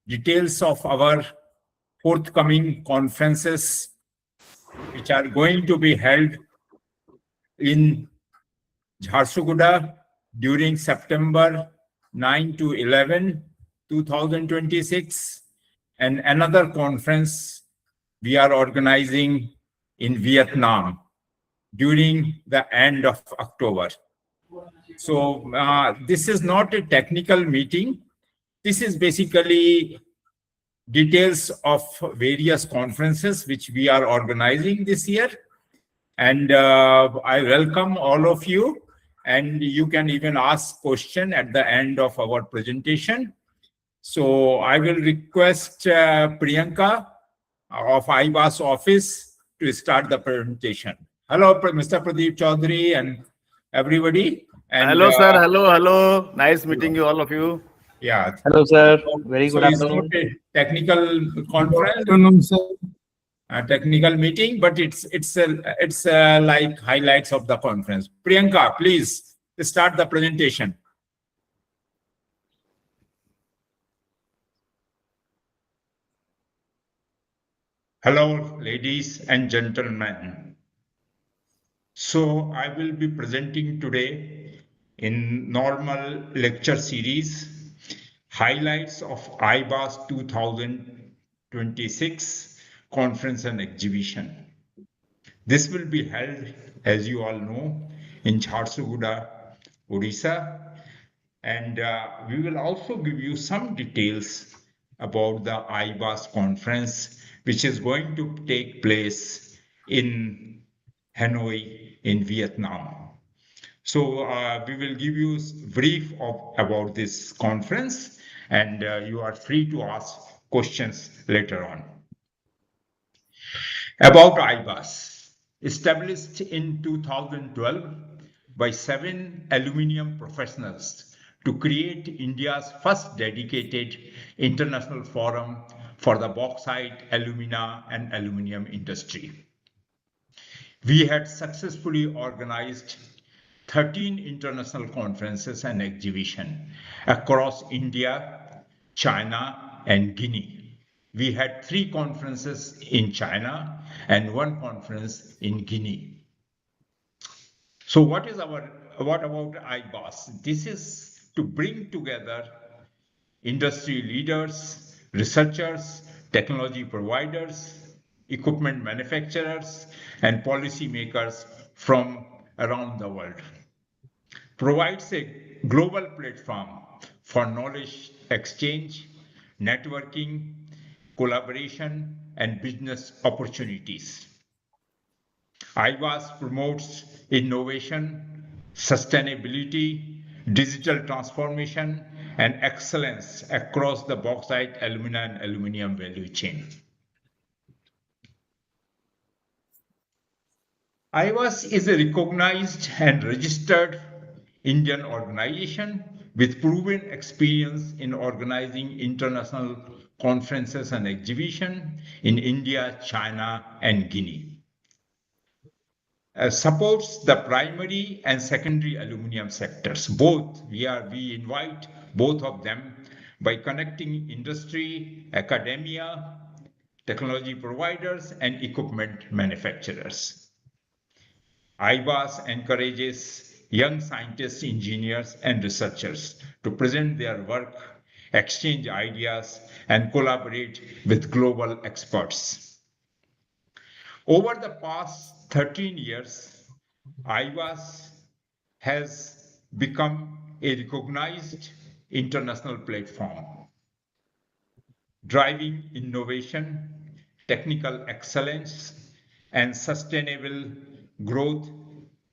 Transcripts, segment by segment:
details of our forthcoming conferences, which are going to be held in Jharsuguda during September 9 to 11, 2026, and another conference we are organizing in Vietnam during the end of October. So this is not a technical meeting. This is basically details of various conferences which we are organizing this year. And I welcome all of you. And you can even ask question at the end of our presentation. So I will request Priyanka of IBAAS office to start the presentation. Hello, Mr. Pradeep Chaudhary and everybody. And, hello, sir. Hello. Nice meeting you, all of you. Yeah. Hello, sir. Very good afternoon. It's not a technical conference. A technical meeting, but it's like highlights of the conference. Priyanka, please start the presentation. Hello, ladies and gentlemen. So I will be presenting today in normal lecture series highlights of IBAAS 2026 conference and exhibition. This will be held, as you all know, in Jharsuguda, Odisha, and we will also give you some details about the IBAAS conference, which is going to take place in Hanoi in Vietnam. So we will give you a brief about this conference, and you are free to ask questions later on. About IBAAS, established in 2012 by 7 aluminium professionals to create India's first dedicated international forum for the bauxite, alumina, and aluminium industry. We had successfully organized 13 international conferences and exhibitions across India, China, and Guinea. We had 3 conferences in China and 1 conference in Guinea. So what about IBAAS? This is to bring together industry leaders, researchers, technology providers, equipment manufacturers, and policymakers from around the world. Provides a global platform for knowledge exchange, networking, collaboration, and business opportunities. IBAAS promotes innovation, sustainability, digital transformation, and excellence across the bauxite, alumina, and aluminium value chain. IBAAS is a recognized and registered Indian organization with proven experience in organizing international conferences and exhibitions in India, China, and Guinea. Supports the primary and secondary aluminium sectors. Both, we invite both of them by connecting industry, academia, technology providers, and equipment manufacturers. IBAAS encourages young scientists, engineers, and researchers to present their work, exchange ideas, and collaborate with global experts. Over the past 13 years, IBAAS has become a recognized international platform, driving innovation, technical excellence, and sustainable growth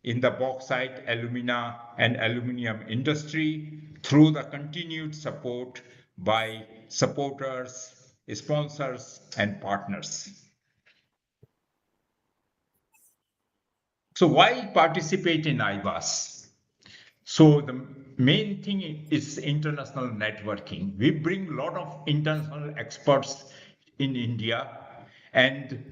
in the bauxite, alumina, and aluminium industry through the continued support by supporters, sponsors, and partners. So why participate in IBAAS? So the main thing is international networking. We bring a lot of international experts in India, and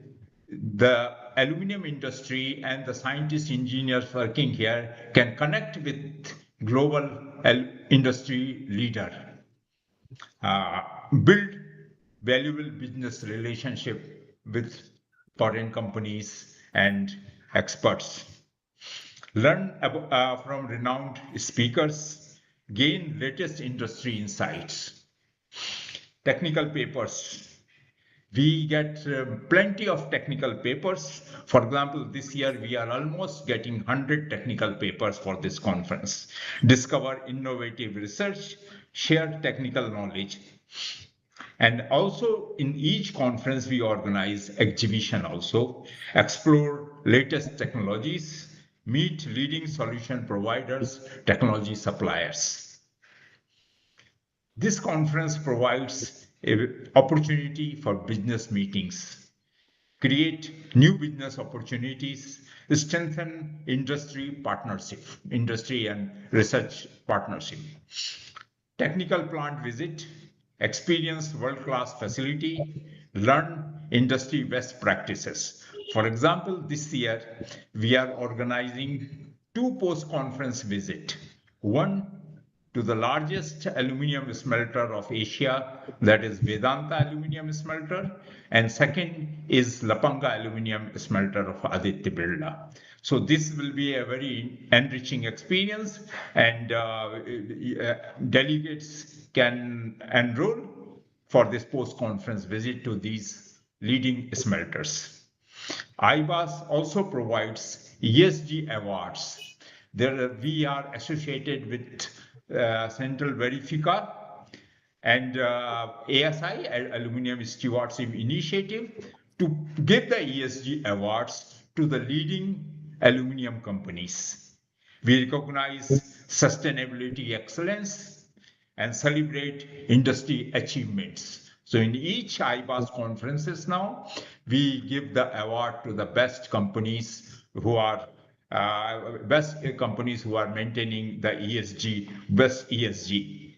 the aluminium industry and the scientists, engineers working here can connect with global industry leader. build valuable business relationship with foreign companies and experts, learn from renowned speakers, gain latest industry insights, technical papers. We get plenty of technical papers. For example, this year we are almost getting 100 technical papers for this conference. Discover innovative research, share technical knowledge. And also in each conference we organize exhibition also, explore latest technologies, meet leading solution providers, technology suppliers. This conference provides an opportunity for business meetings, create new business opportunities, strengthen industry partnership, industry and research partnership. Technical plant visit, experience world-class facility, learn industry best practices. For example, this year we are organizing two post-conference visits. One to the largest aluminum smelter of Asia, that is Vedanta Aluminum Smelter, and second is Lapanga Aluminum Smelter of Aditya Birla. So this will be a very enriching experience, and delegates can enroll for this post-conference visit to these leading smelters. IBAAS also provides ESG awards. We are associated with Central Verifica and ASI, Aluminium Stewardship Initiative, to give the ESG awards to the leading aluminium companies. We recognize sustainability excellence and celebrate industry achievements. So in each IBAAS conferences now, we give the award to the best companies who are maintaining the ESG, best ESG.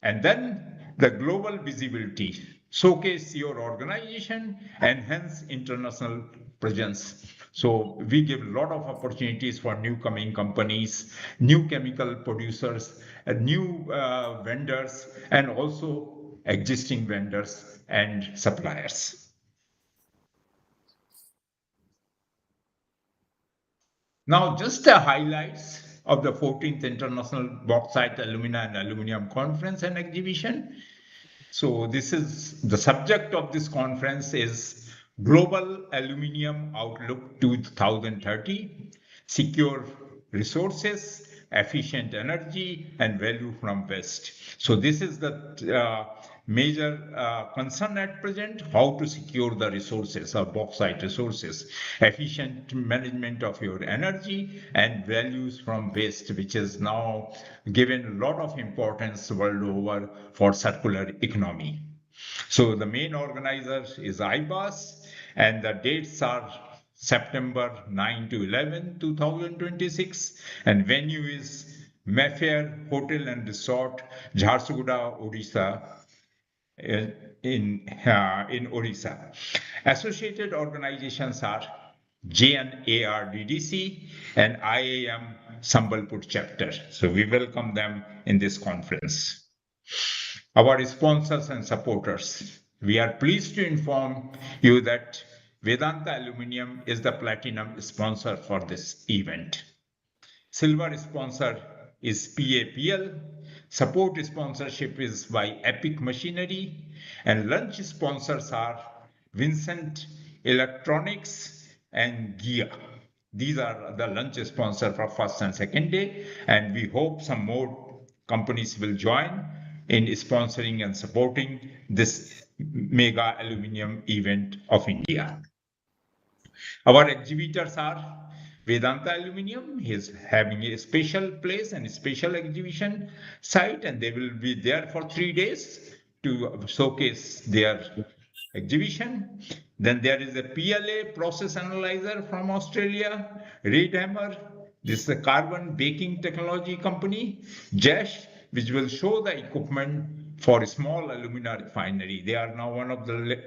And then the global visibility, showcase your organization, enhance international presence. So we give a lot of opportunities for new coming companies, new chemical producers, new vendors, and also existing vendors and suppliers. Now, just the highlights of the 14th International Bauxite, Alumina and Aluminium Conference and Exhibition. So this is the subject of this conference is Global Aluminium Outlook 2030, Secure Resources, Efficient Energy and Value from Waste. So this is the major concern at present, how to secure the resources of bauxite resources, efficient management of your energy and values from waste, which is now given a lot of importance world over for circular economy. So the main organizer is IBAAS, and the dates are September 9 to 11, 2026, and venue is Mayfair Hotel and Resort, Jharsuguda, Odisha, in Odisha. Associated organizations are JNARDDC and IAM Sambalpur chapter. So we welcome them in this conference. Our sponsors and supporters. We are pleased to inform you that Vedanta Aluminium is the platinum sponsor for this event. Silver sponsor is PAPL. Support sponsorship is by Epic Machinery, and lunch sponsors are Vincent Electronics and Gia. These are the lunch sponsors for first and second day, and we hope some more companies will join in sponsoring and supporting this mega aluminium event of India. Our exhibitors are Vedanta Aluminium is having a special place and a special exhibition site, and they will be there for 3 days to showcase their exhibition. Then there is a PLA process analyzer from Australia, Reedhammer, this is a carbon baking technology company, JASH, which will show the equipment for a small alumina refinery. They are now one of the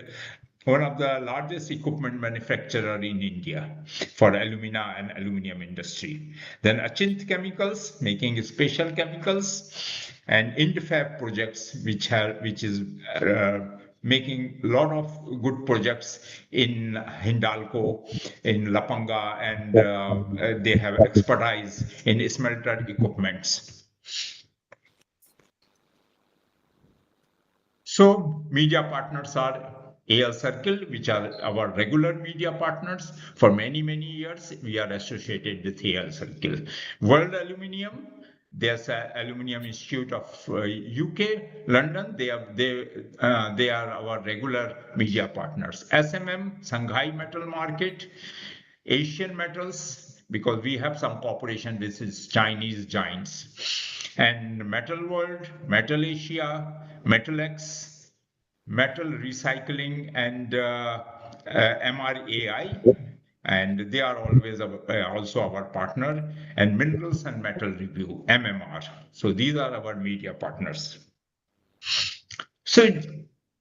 one of the largest equipment manufacturer in India for alumina and aluminum industry. Then Achint Chemicals, making special chemicals, and Indfab projects, which is making a lot of good projects in Hindalco, in Lapanga, and they have expertise in smelter equipments. So media partners are AL Circle, which are our regular media partners. For many, many years, we are associated with AL Circle. World Aluminium, there's an Aluminium Institute of UK, London. They are our regular media partners. SMM, Shanghai Metal Market, Asian Metals, because we have some cooperation with these Chinese giants, and Metal World, Metal Asia, Metal X, Metal Recycling, and MRAI, and they are always also our partner, and Minerals and Metal Review, MMR. So these are our media partners. So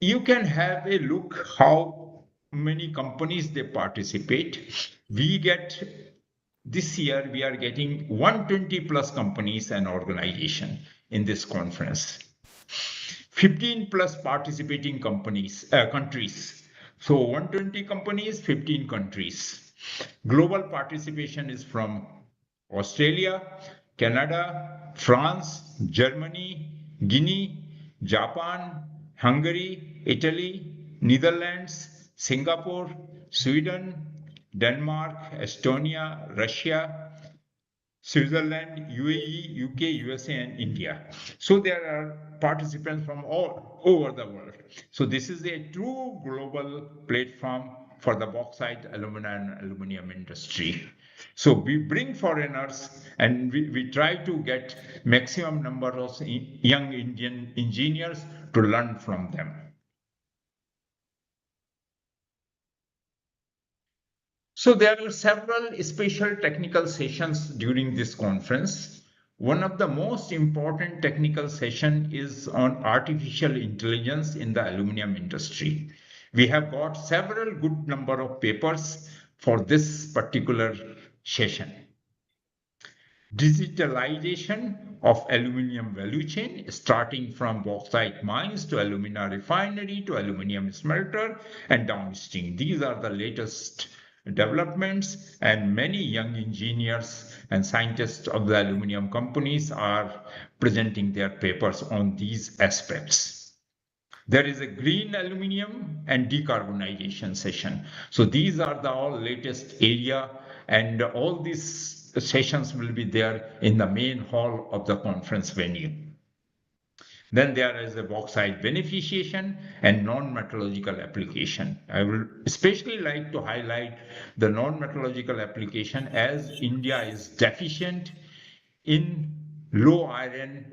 you can have a look how many companies they participate. This year we are getting 120 plus companies and organization in this conference. 15 plus participating countries. So 120 companies, 15 countries. Global participation is from Australia, Canada, France, Germany, Guinea, Japan, Hungary, Italy, Netherlands, Singapore, Sweden, Denmark, Estonia, Russia, Switzerland, UAE, UK, USA, and India. So there are participants from all over the world. So this is a true global platform for the bauxite, alumina, and aluminum industry. So we bring foreigners and we try to get maximum number of young Indian engineers to learn from them. So there are several special technical sessions during this conference. One of the most important technical session is on artificial intelligence in the aluminum industry. We have got several good number of papers for this particular session. Digitalization of aluminum value chain, starting from bauxite mines to alumina refinery to aluminum smelter and downstream. These are the latest developments, and many young engineers and scientists of the aluminum companies are presenting their papers on these aspects. There is a green aluminum and decarbonization session. So these are the all latest area, and all these sessions will be there in the main hall of the conference venue. Then there is a bauxite beneficiation and non-metallurgical application. I will especially like to highlight the non-metallurgical application, as India is deficient in low iron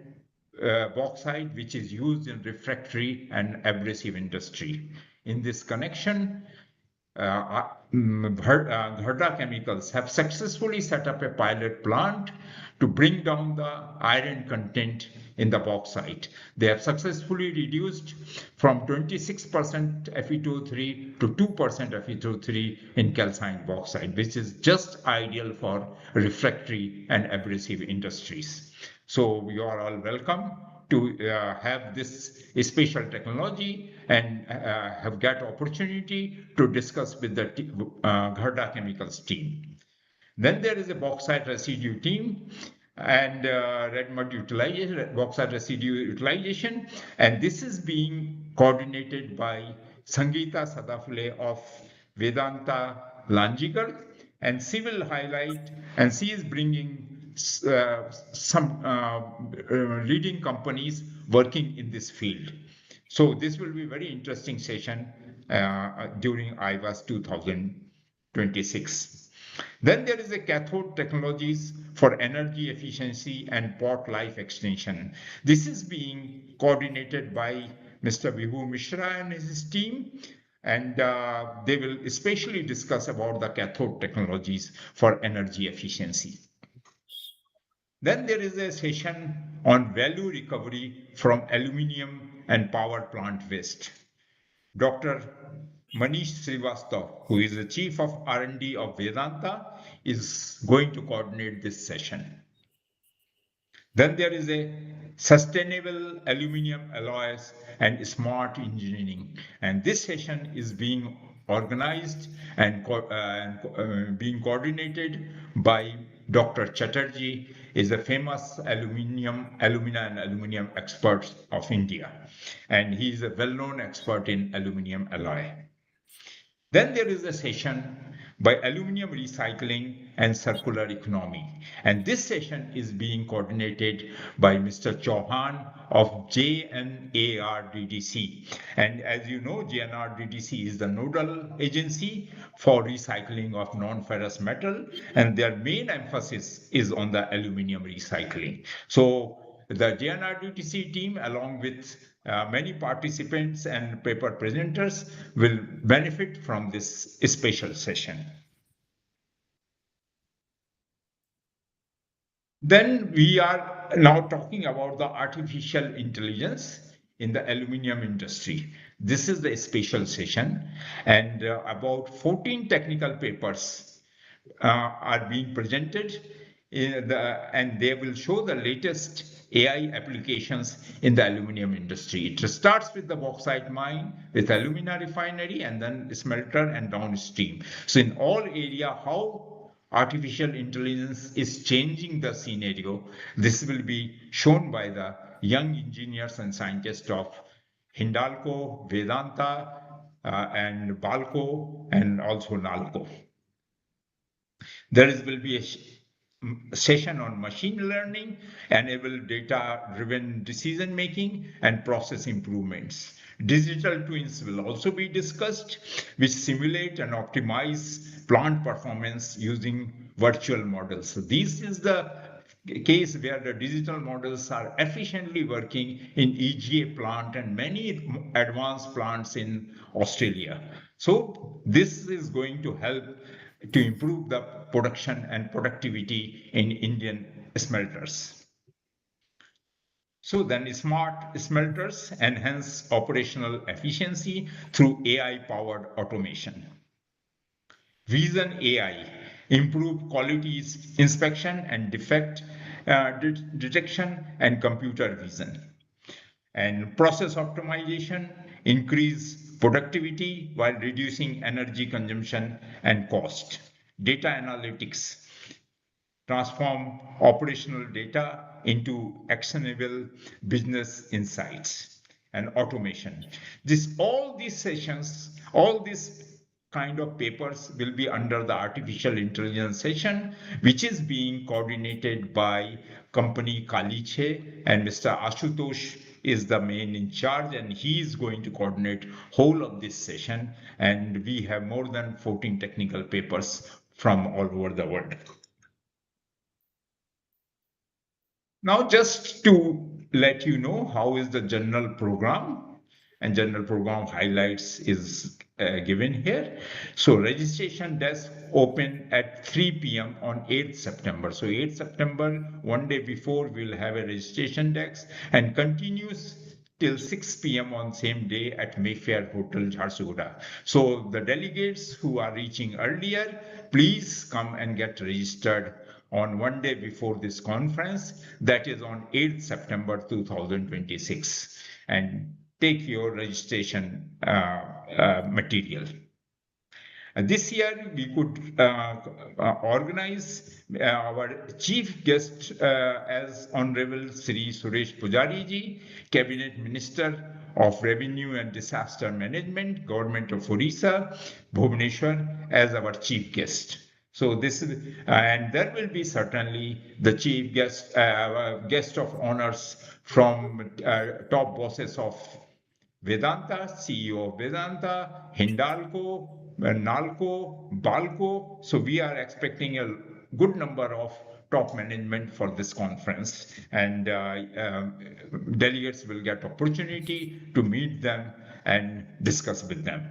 bauxite, which is used in refractory and abrasive industry. In this connection, Gharda Chemicals have successfully set up a pilot plant to bring down the iron content in the bauxite. They have successfully reduced from 26% Fe2O3 to 2% Fe2O3 in calcined bauxite, which is just ideal for refractory and abrasive industries. So you are all welcome to have this special technology and have got opportunity to discuss with the Gharda Chemicals team. Then there is a bauxite residue team and red mud utilization, bauxite residue utilization, and this is being coordinated by Sangeeta Sadafule of Vedanta Lanjigar, and she will highlight, and she is bringing some leading companies working in this field. So this will be a very interesting session during IBAAS 2026. Then there is a cathode technologies for energy efficiency and port life extension. This is being coordinated by Mr. Vibhu Mishra and his team, and they will especially discuss about the cathode technologies for energy efficiency. Then there is a session on value recovery from aluminium and power plant waste. Dr. Manish Srivastav, who is the Chief of R&D of Vedanta, is going to coordinate this session. Then there is a sustainable aluminum alloys and smart engineering. And this session is being organized and being coordinated by Dr. Chatterjee, is a famous alumina and aluminum expert of India. And he is a well-known expert in aluminum alloy. Then there is a session by Aluminium Recycling and Circular Economy. And this session is being coordinated by Mr. Chauhan of JNARDDC. And as you know, JNRDDC is the nodal agency for recycling of non-ferrous metal, and their main emphasis is on the aluminium recycling. So the JNRDTC team, along with many participants and paper presenters, will benefit from this special session. Then we are now talking about the artificial intelligence in the aluminium industry. This is the special session, and about 14 technical papers are being presented and they will show the latest AI applications in the aluminium industry. It starts with the bauxite mine, with alumina refinery, and then smelter and downstream. So in all area, how artificial intelligence is changing the scenario, this will be shown by the young engineers and scientists of Hindalco, Vedanta, and Balco, and also Nalco. There will be a session on machine learning, enable data-driven decision making, and process improvements. Digital twins will also be discussed, which simulate and optimize plant performance using virtual models. So this is the case where the digital models are efficiently working in EGA plant and many advanced plants in Australia. So this is going to help to improve the production and productivity in Indian smelters. So then smart smelters enhance operational efficiency through AI-powered automation. Vision AI, improve quality inspection and defect detection and computer vision. And process optimization, increase productivity while reducing energy consumption and cost. Data analytics, transform operational data into actionable business insights. And automation. All these sessions, all these kind of papers will be under the artificial intelligence session, which is being coordinated by company Kaliche, and Mr. Ashutosh is the main in charge, and he is going to coordinate whole of this session. And we have more than 14 technical papers from all over the world. Now, just to let you know how is the general program, and general program highlights is given here. So registration desk open at 3 p.m. on 8th September. So 8th September, one day before, we'll have a registration desk and continues till 6 p.m. on same day at Mayfair Hotel, Jharsuguda. So the delegates who are reaching earlier, please come and get registered on one day before this conference, that is on 8th September 2026, and take your registration material. This year, we could organize our chief guest as Honorable Sri Suresh Pujari ji, Cabinet Minister of Revenue and Disaster Management, Government of Orissa, Bhubaneswar, as our chief guest. So this is, and there will be certainly the chief guest, guest of honors from top bosses of Vedanta, CEO of Vedanta, Hindalco, Nalco, Balco. So we are expecting a good number of top management for this conference, and delegates will get opportunity to meet them and discuss with them.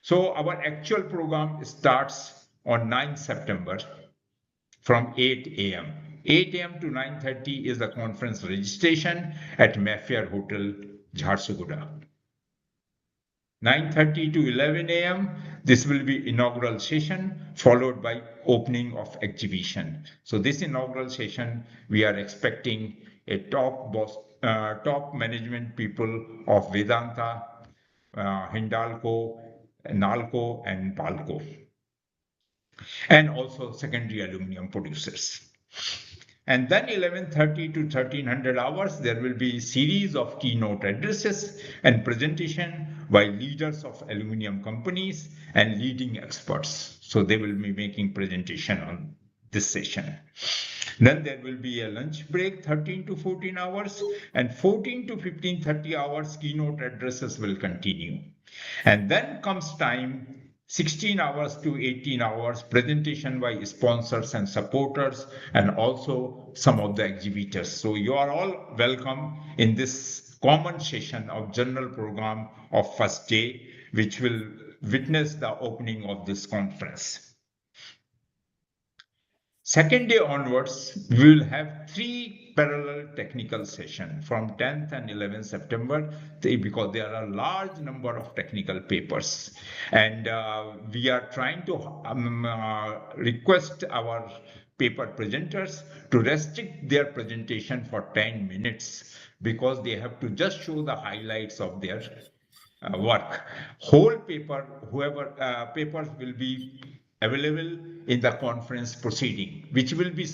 So our actual program starts on 9th September from 8 a.m. 8 a.m. to 9:30 is the conference registration at Mayfair Hotel, Jharsuguda. 9:30 to 11 a.m. This will be inaugural session followed by opening of exhibition. So this inaugural session, we are expecting a top management people of Vedanta, Hindalco, Nalco, and Palco, and also secondary aluminum producers. And then 11:30 to 1300 hours, there will be series of keynote addresses and presentation by leaders of aluminum companies and leading experts. So they will be making presentation on this session. Then there will be a lunch break, 13 to 14 hours, and 14 to 15:30 hours keynote addresses will continue. And then comes time 16 hours to 18 hours presentation by sponsors and supporters and also some of the exhibitors. So you are all welcome in this common session of general program of first day, which will witness the opening of this conference. Second day onwards, we will have 3 parallel technical sessions from 10th and 11th September because there are a large number of technical papers. And we are trying to request our paper presenters to restrict their presentation for 10 minutes because they have to just show the highlights of their work. Whole paper, whoever papers will be available in the conference proceeding, which will be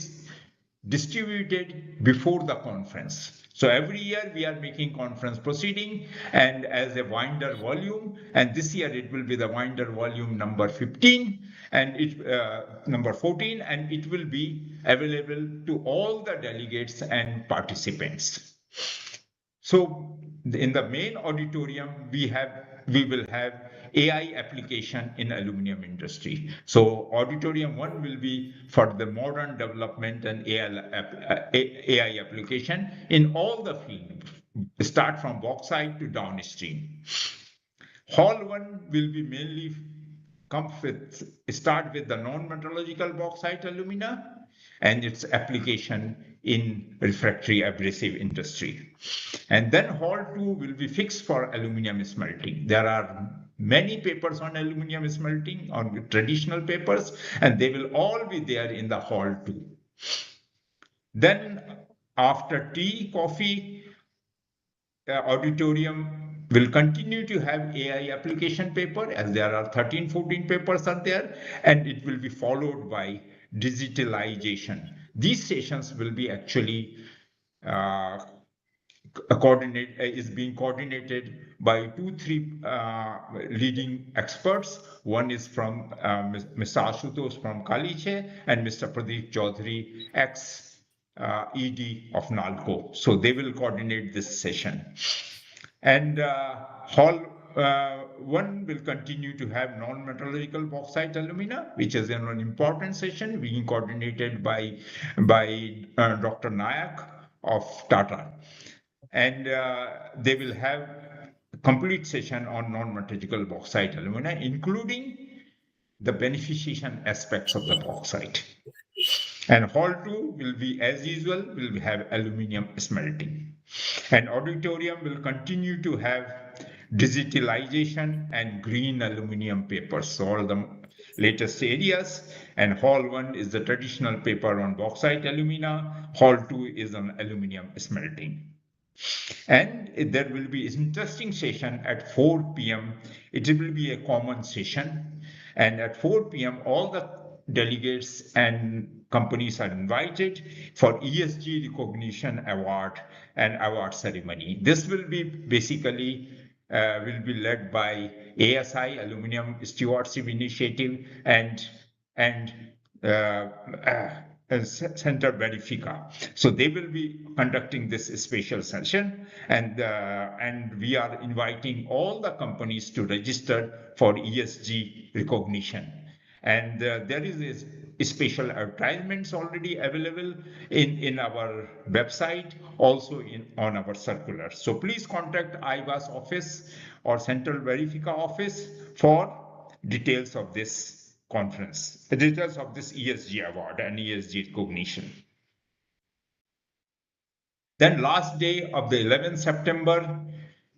distributed before the conference. So every year we are making conference proceeding and as a winder volume, and this year it will be the winder volume number 15 and number 14, and it will be available to all the delegates and participants. So in the main auditorium, we will have AI application in aluminum industry. So auditorium 1 will be for the modern development and AI application in all the field, start from bauxite to downstream. Hall 1 will be mainly start with the non-metallurgical bauxite alumina and its application in refractory abrasive industry. And then Hall 2 will be fixed for aluminum smelting. There are many papers on aluminum smelting, on traditional papers, and they will all be there in the Hall 2. Then after tea, coffee, auditorium will continue to have AI application paper as there are 13, 14 papers are there, and it will be followed by digitalization. These sessions will be actually is being coordinated by 2-3 leading experts. One is from Mr. Ashutosh from Kaliche and Mr. Pradeep Chaudhary, ex ED of NALCO. So they will coordinate this session. And Hall 1 will continue to have non-metallurgical bauxite alumina, which is an important session being coordinated by Dr. Nayak of Tata. And they will have a complete session on non-metallurgical bauxite alumina, including the beneficiation aspects of the bauxite. And Hall 2 will be, as usual, will have aluminum smelting. And auditorium will continue to have digitalization and green aluminum papers, so all the latest areas. And Hall 1 is the traditional paper on bauxite alumina. Hall 2 is on aluminum smelting. And there will be an interesting session at 4 p.m. It will be a common session. And at 4 p.m., all the delegates and companies are invited for ESG recognition award and award ceremony. This will be basically will be led by ASI, Aluminum Stewardship Initiative, and Center Verifica. So they will be conducting this special session, and we are inviting all the companies to register for ESG recognition. And there is a special advertisements already available in our website, also on our circular. So please contact IBAAS office or Central Verifica office for details of this conference, the details of this ESG award and ESG recognition. Then last day of the 11th September,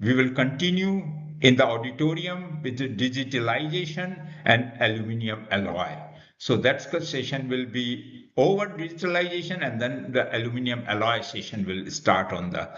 we will continue in the auditorium with the digitalization and aluminum alloy. So that session will be over digitalization, and then the aluminum alloy session will start on the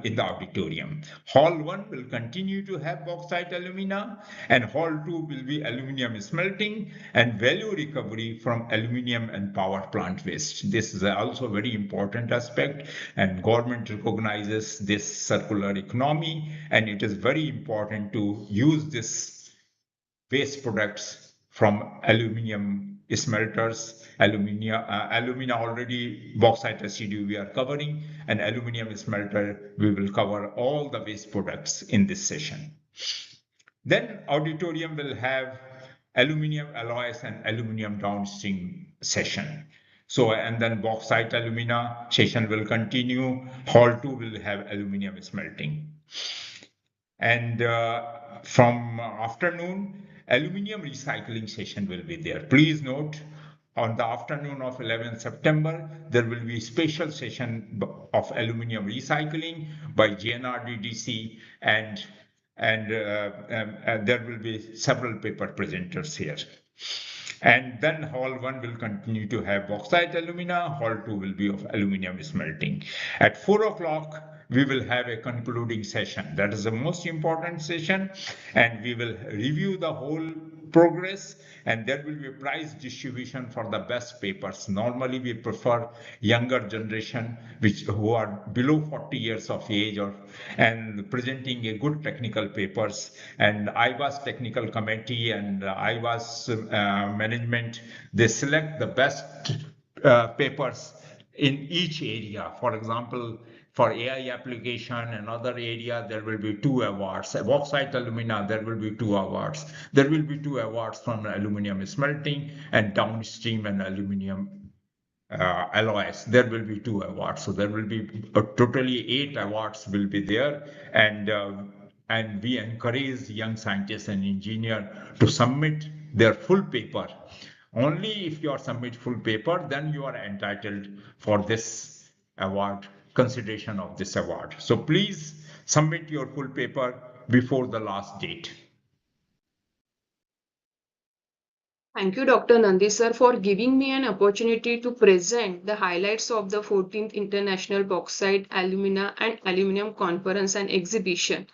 in the auditorium. Hall 1 will continue to have bauxite alumina, and Hall 2 will be aluminum smelting and value recovery from aluminum and power plant waste. This is also a very important aspect, and government recognizes this circular economy, and it is very important to use this waste products from aluminum smelters, alumina already, bauxite residue we are covering, and aluminum smelter, we will cover all the waste products in this session. Then auditorium will have aluminum alloys and aluminum downstream session. So, and then bauxite alumina session will continue. Hall 2 will have aluminum smelting. And from afternoon, aluminum recycling session will be there. Please note, on the afternoon of 11th September, there will be special session of aluminum recycling by GNRDDC, and there will be several paper presenters here. And then Hall 1 will continue to have bauxite alumina, Hall 2 will be of aluminum smelting. At 4 o'clock, we will have a concluding session. That is the most important session, and we will review the whole progress, and there will be a prize distribution for the best papers. Normally, we prefer younger generation who are below 40 years of age and presenting a good technical papers. And IBAAS technical committee and IBAAS management, they select the best papers in each area. For example, for AI application and other area, there will be 2 awards. Bauxite alumina, there will be 2 awards. There will be 2 awards from aluminum smelting and downstream and aluminum alloys. There will be 2 awards. So there will be totally 8 awards will be there. And we encourage young scientists and engineers to submit their full paper. Only if you submit full paper, then you are entitled for this award, consideration of this award. So please submit your full paper before the last date. Thank you, Dr. Nandi sir, for giving me an opportunity to present the highlights of the 14th International Bauxite, Alumina and Aluminum Conference and Exhibition.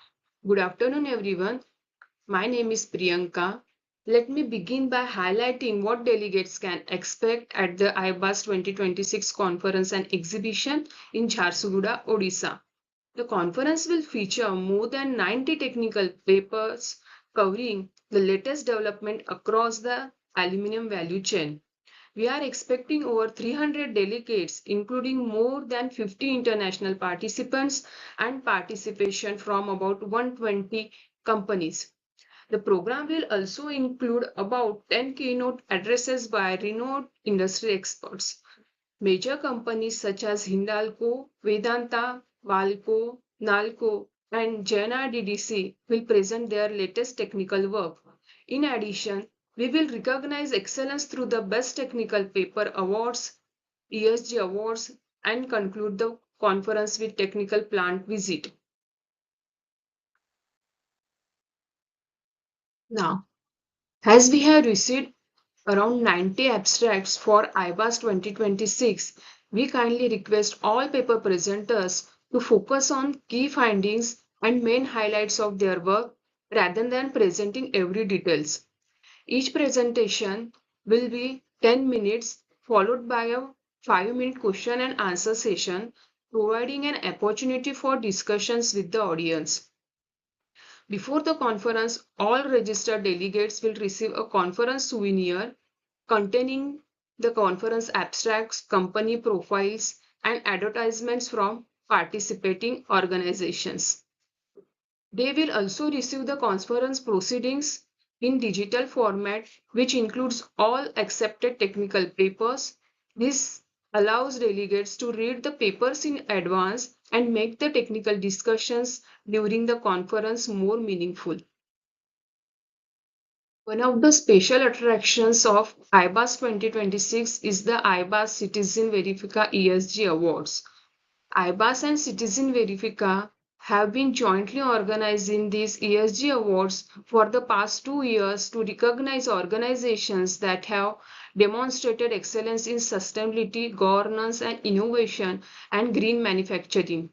Good afternoon, everyone. My name is Priyanka. Let me begin by highlighting what delegates can expect at the IBAAS 2026 Conference and Exhibition in Jharsuguda, Odisha. The conference will feature more than 90 technical papers covering the latest development across the aluminum value chain. We are expecting over 300 delegates, including more than 50 international participants and participation from about 120 companies. The program will also include about 10 keynote addresses by renowned industry experts. Major companies such as Hindalco, Vedanta, Valco, Nalco, and JNRDDC will present their latest technical work. In addition, we will recognize excellence through the Best Technical Paper Awards, ESG Awards, and conclude the conference with technical plant visit. Now, as we have received around 90 abstracts for IBAAS 2026, we kindly request all paper presenters to focus on key findings and main highlights of their work rather than presenting every details. Each presentation will be 10 minutes followed by a 5-minute question and answer session, providing an opportunity for discussions with the audience. Before the conference, all registered delegates will receive a conference souvenir containing the conference abstracts, company profiles, and advertisements from participating organizations. They will also receive the conference proceedings in digital format, which includes all accepted technical papers. This allows delegates to read the papers in advance and make the technical discussions during the conference more meaningful. One of the special attractions of IBAAS 2026 is the IBAAS Citizen Verifica ESG Awards. IBAAS and Citizen Verifica have been jointly organizing these ESG awards for the past 2 years to recognize organizations that have demonstrated excellence in sustainability, governance, and innovation and green manufacturing.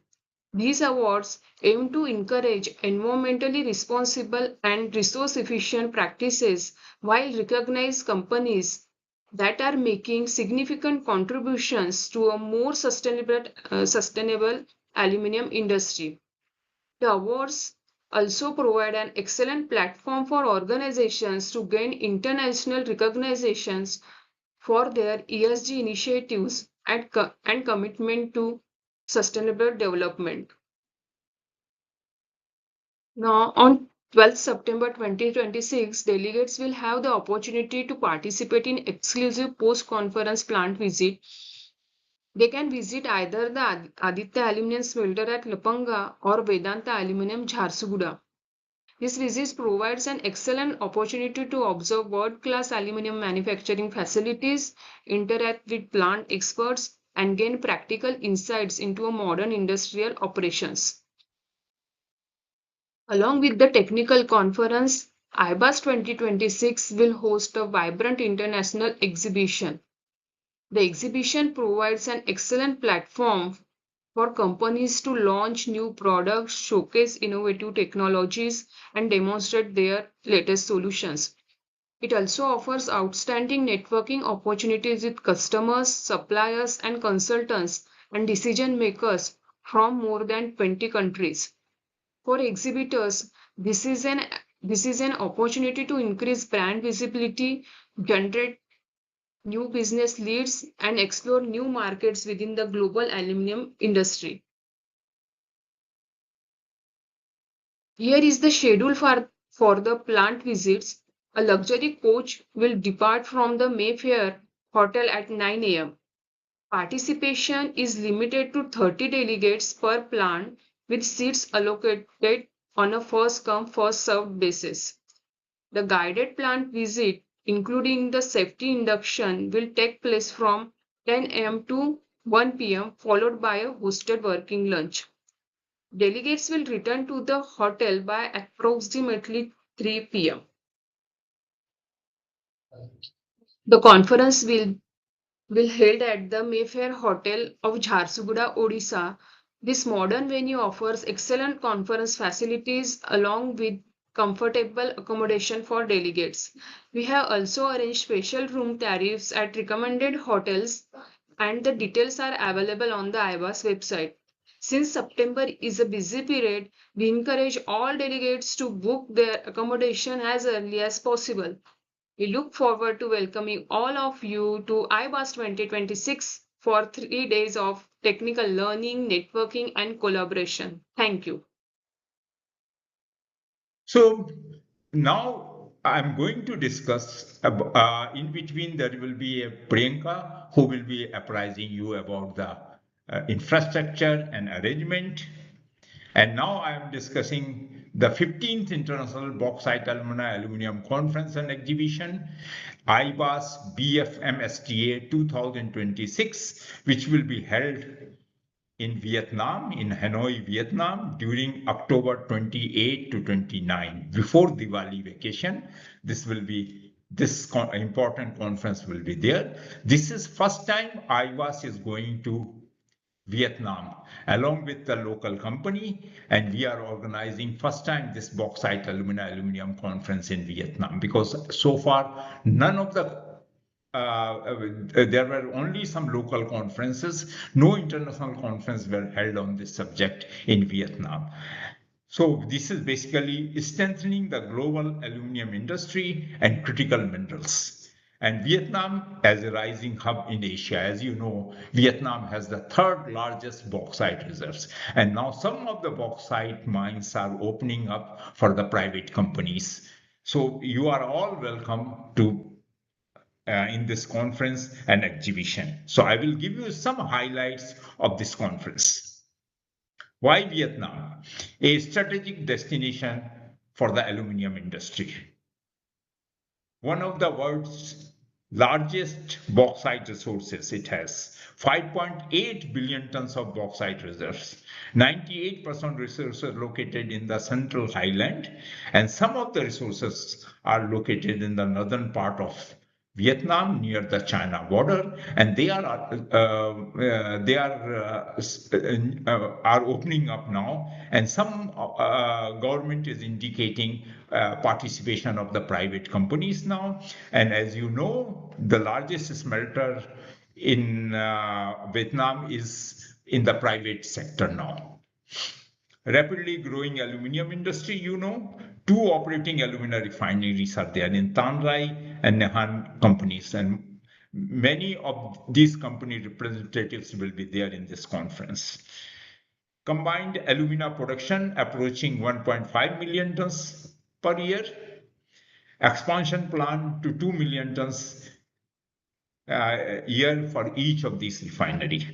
These awards aim to encourage environmentally responsible and resource efficient practices while recognize companies that are making significant contributions to a more sustainable aluminum industry. The awards also provide an excellent platform for organizations to gain international recognitions for their ESG initiatives and commitment to sustainable development. Now, on 12th September 2026, delegates will have the opportunity to participate in exclusive post-conference plant visit. They can visit either the Aditya Aluminum Smelter at Lapanga or Vedanta Aluminum Jharsuguda. This visit provides an excellent opportunity to observe world-class aluminum manufacturing facilities, interact with plant experts, and gain practical insights into a modern industrial operations. Along with the technical conference, IBAAS 2026 will host a vibrant international exhibition. The exhibition provides an excellent platform for companies to launch new products, showcase innovative technologies, and demonstrate their latest solutions. It also offers outstanding networking opportunities with customers, suppliers, and consultants and decision makers from more than 20 countries. For exhibitors, this is an opportunity to increase brand visibility, generate new business leads, and explore new markets within the global aluminum industry. Here is the schedule for the plant visits. A luxury coach will depart from the Mayfair Hotel at 9 a.m. Participation is limited to 30 delegates per plant, with seats allocated on a first come, first served basis. The guided plant visit, including the safety induction, will take place from 10 a.m. to 1 p.m., followed by a hosted working lunch. Delegates will return to the hotel by approximately 3 p.m. The conference will held at the Mayfair Hotel of Jharsuguda, Odisha. This modern venue offers excellent conference facilities along with comfortable accommodation for delegates. We have also arranged special room tariffs at recommended hotels, and the details are available on the IBAAS website. Since September is a busy period, we encourage all delegates to book their accommodation as early as possible. We look forward to welcoming all of you to IBAAS 2026 for 3 days of technical learning, networking, and collaboration. Thank you. So now I'm going to discuss, in between there will be a Priyanka who will be apprising you about the infrastructure and arrangement. And now I am discussing the 15th International Bauxite Alumina Aluminium Conference and Exhibition, IBAAS BFMSTA 2026, which will be held in Vietnam, in Hanoi, Vietnam, during October 28 to 29, before Diwali vacation. This important conference will be there. This is first time IBAAS is going to Vietnam along with the local company, and we are organizing first time this bauxite aluminium conference in Vietnam, because so far none of the there were only some local conferences, no international conference were held on this subject in Vietnam. So this is basically strengthening the global aluminum industry and critical minerals. And Vietnam as a rising hub in Asia, as you know, Vietnam has the third largest bauxite reserves. And now some of the bauxite mines are opening up for the private companies. So you are all welcome to in this conference and exhibition. So I will give you some highlights of this conference. Why Vietnam? A strategic destination for the aluminum industry. One of the world's largest bauxite resources it has. 5.8 billion tons of bauxite reserves. 98% resources are located in the central highland, and some of the resources are located in the northern part of Vietnam near the China border, and they are opening up now, and some government is indicating participation of the private companies now. And as you know, the largest smelter in Vietnam is in the private sector now. Rapidly growing aluminium industry, you know, two operating alumina refineries are there in Tan Rai and Nahan companies, and many of these company representatives will be there in this conference. Combined alumina production approaching 1.5 million tons per year. Expansion plan to 2 million tons a year for each of these refineries.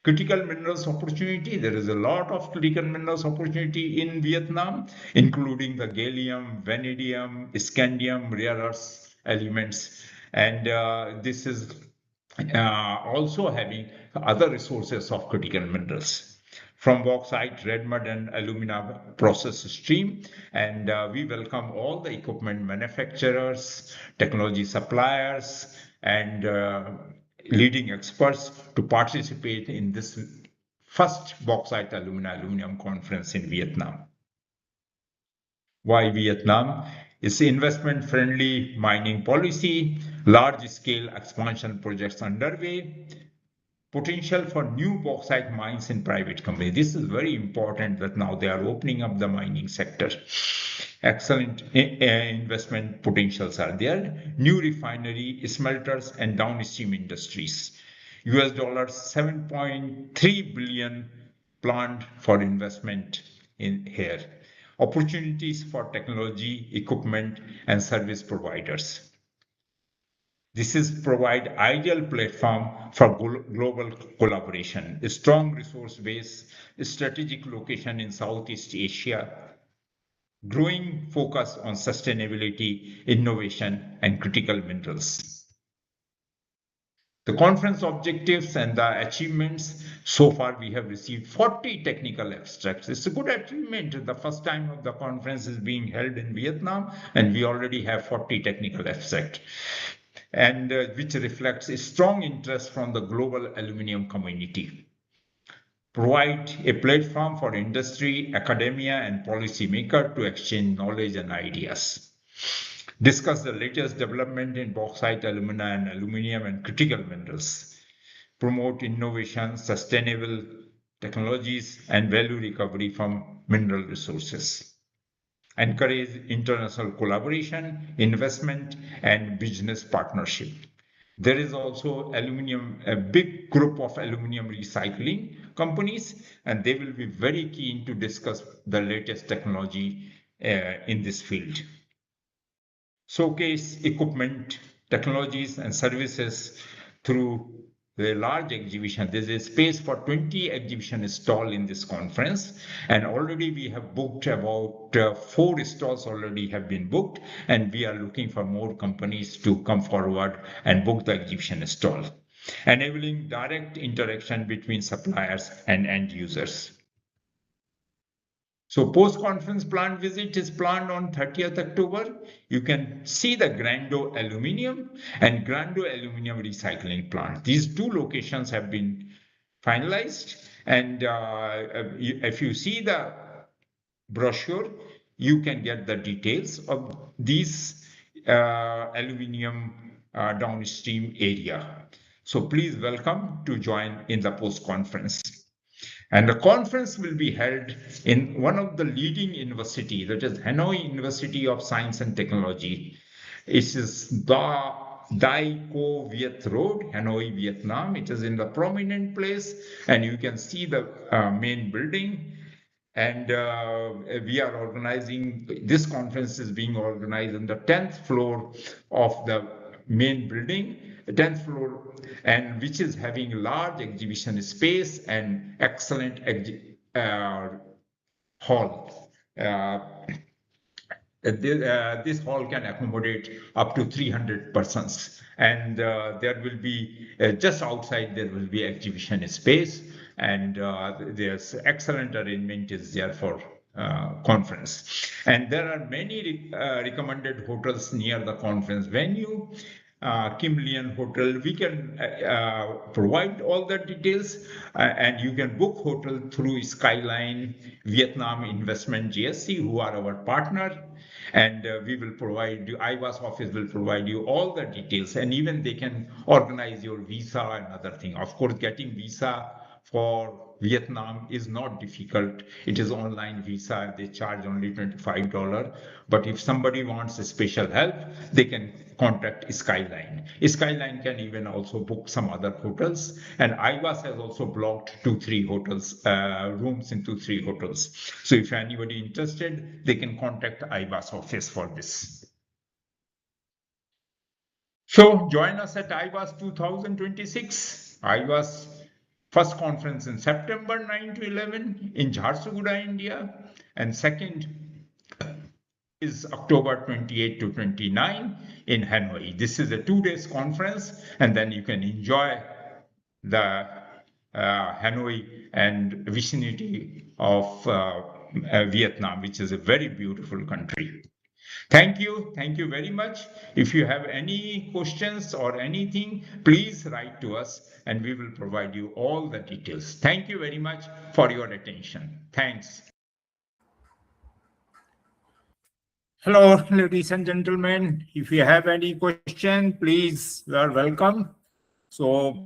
Critical minerals opportunity, there is a lot of critical minerals opportunity in Vietnam, including the gallium, vanadium, scandium, rare earth elements. And this is also having other resources of critical minerals from bauxite, red mud, and alumina process stream. And we welcome all the equipment manufacturers, technology suppliers, and leading experts to participate in this first bauxite aluminum conference in Vietnam. Why Vietnam? It's investment-friendly mining policy, large-scale expansion projects underway, potential for new bauxite mines in private companies. This is very important that now they are opening up the mining sector. Excellent investment potentials are there. New refinery, smelters, and downstream industries. US dollars 7.3 billion planned for investment in here. Opportunities for technology, equipment, and service providers. This is provide ideal platform for global collaboration, a strong resource base, a strategic location in Southeast Asia, growing focus on sustainability, innovation, and critical minerals. The conference objectives and the achievements, so far we have received 40 technical abstracts. It's a good achievement. The first time of the conference is being held in Vietnam, and we already have 40 technical abstracts, and which reflects a strong interest from the global aluminium community. Provide a platform for industry, academia, and policymakers to exchange knowledge and ideas. Discuss the latest development in bauxite, alumina, and aluminium and critical minerals. Promote innovation, sustainable technologies, and value recovery from mineral resources. Encourage international collaboration, investment, and business partnership. There is also a big group of aluminium recycling companies, and they will be very keen to discuss the latest technology in this field. Showcase equipment, technologies, and services through the large exhibition. There's a space for 20 exhibition stalls in this conference, and already we have booked about 4 stalls already have been booked, and we are looking for more companies to come forward and book the exhibition stall, enabling direct interaction between suppliers and end users. So post-conference plant visit is planned on 30th October. You can see the Grando Aluminium and Grando Aluminium Recycling Plant. These two locations have been finalized. And if you see the brochure, you can get the details of these aluminium downstream area. So please welcome to join in the post-conference. And the conference will be held in one of the leading universities, that is Hanoi University of Science and Technology. It is Dai Co Viet Road, Hanoi, Vietnam. It is in the prominent place, and you can see the main building. And we are organizing, this conference is being organized on the 10th floor of the main building, 10th floor, and which is having large exhibition space and excellent hall. this hall can accommodate up to 300 persons, and there will be just outside there will be exhibition space, and there's excellent arrangement is there for conference, and there are many recommended hotels near the conference venue. Kim Lian Hotel, we can provide all the details, and you can book hotel through Skyline Vietnam Investment GSC, who are our partner, and we will provide you, IBAAS office will provide you all the details, and even they can organize your visa and other thing. Of course, getting visa for Vietnam is not difficult. It is online visa. They charge only $25. But if somebody wants a special help, they can contact Skyline. Skyline can even also book some other hotels. And IBAAS has also blocked 2-3 hotels, rooms in 2-3 hotels. So if anybody interested, they can contact IBAAS office for this. So join us at IBAAS 2026. IBAAS first conference in September 9 to 11 in Jharsuguda, India, and second is October 28 to 29 in Hanoi. This is a 2-day conference, and then you can enjoy the Hanoi and vicinity of Vietnam, which is a very beautiful country. Thank you very much. If you have any questions or anything, please write to us and we will provide you all the details. Thank you very much for your attention. Thanks. Hello, ladies and gentlemen. If you have any question, please, you are welcome. So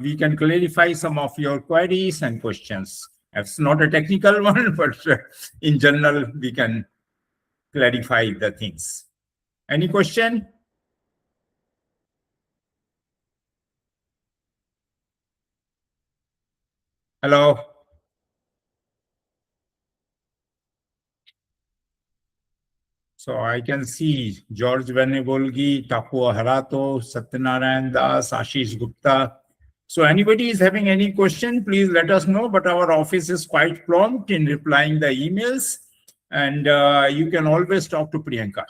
we can clarify some of your queries and questions. It's not a technical one, but in general, we can clarify the things. Any question? Hello? So I can see George Venebolgi, Tapu Harato, Satyanarayan Das, Ashish Gupta. So anybody is having any question, please let us know. But our office is quite prompt in replying the emails. And you can always talk to Priyanka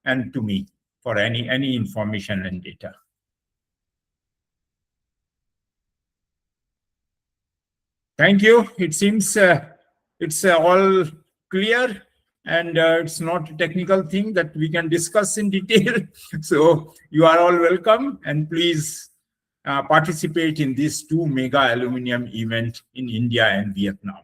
and to me for any information and data. Thank you. It seems it's all clear, and it's not a technical thing that we can discuss in detail. So you are all welcome, and please participate in these 2 mega aluminum events in India and Vietnam,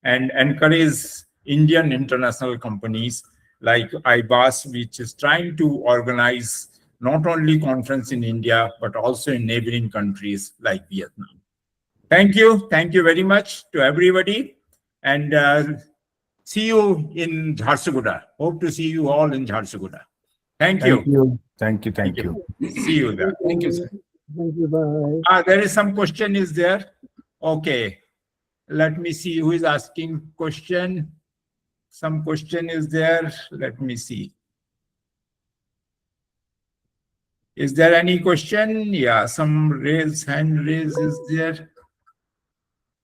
and encourage Indian international companies like IBAAS, which is trying to organize not only conference in India, but also in neighboring countries like Vietnam. Thank you. Thank you very much to everybody. And see you in Jharsuguda. Hope to see you all in Jharsuguda. Thank you. Thank you. See you there. Thank you, sir. Thank you, bye. There is some question, is there? Okay. Let me see who is asking question. Some question is there. Let me see. Is there any question? Yeah, some hand raise is there.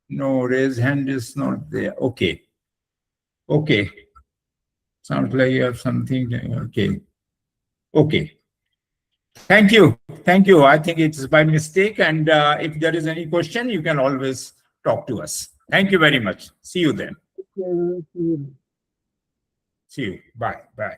No, raise hand is not there. Okay. Okay. Sounds like you have something. Okay. Okay. Thank you. Thank you. I think it's by mistake. And if there is any question, you can always talk to us. Thank you very much. See you then. See you. Bye. Bye.